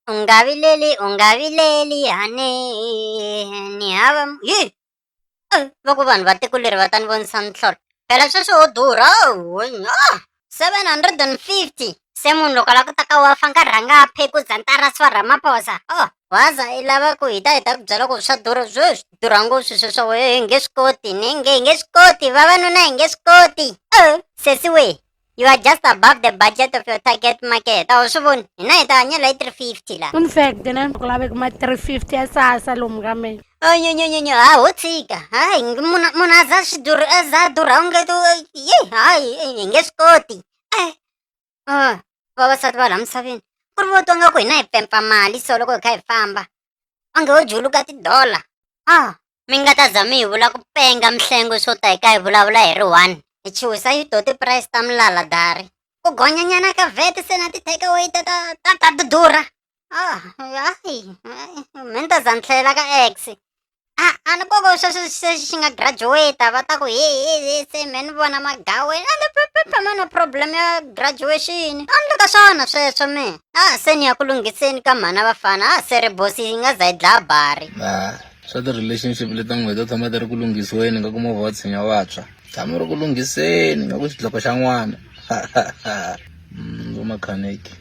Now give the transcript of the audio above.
ungavileli hane ni hava loko vanhu va tiko leri va ta ni vonisa nhlolo phela sweswo wo durha 750 se munhu loko lava ku ta ka wafa nga rhanga a pheku zantaraswa Ramaphosa waza i lava ku hi ta ku byela ku swa durha swi durha ngopfu swi sweswo hi nge swi koti hi nge swi koti vavanuna hi nge swi koti sesi we you are just above the budget of your target market a wu swi voni hina hi ta hanyela hi 350 la in fact na ku laveka ma 350 ya sasa lomu ka mina nyonyonyonyo ho tshika hayi munhu a za swi durha a za durha u nge tu hayi hi nge swi koti vavasati va laha misaveni ku ri vo twa nga ku hina hi pempa mali so loko hi kha hi famba onge wo juluka tidola mi nga ta za mi hi vula ku penga mihlengo swo ta hi ka hi vulavula hi ri 1 hi chiwisa yi to ti-price ta milala dari ku gonyanyana ka vet se na ti-takeaway ta durha hayi mi ni ta za ni tlhelela ka x a ni koko sweswo xi nga graduate va ta ku se me ni vona magawe no problem ya graduation a ni le ka swona sweswo me se ni ya ku lunghiseni ka mhana vafana se ri bosi yi nga za yi dlaya bari swa ti-relationship leti n'hweti to tshama ti ri ku lunghisiweni nga ku movha wa tshinya watswa tshama ri ku lunghiseni nga ku xidloko xa n'wana vo makhaniki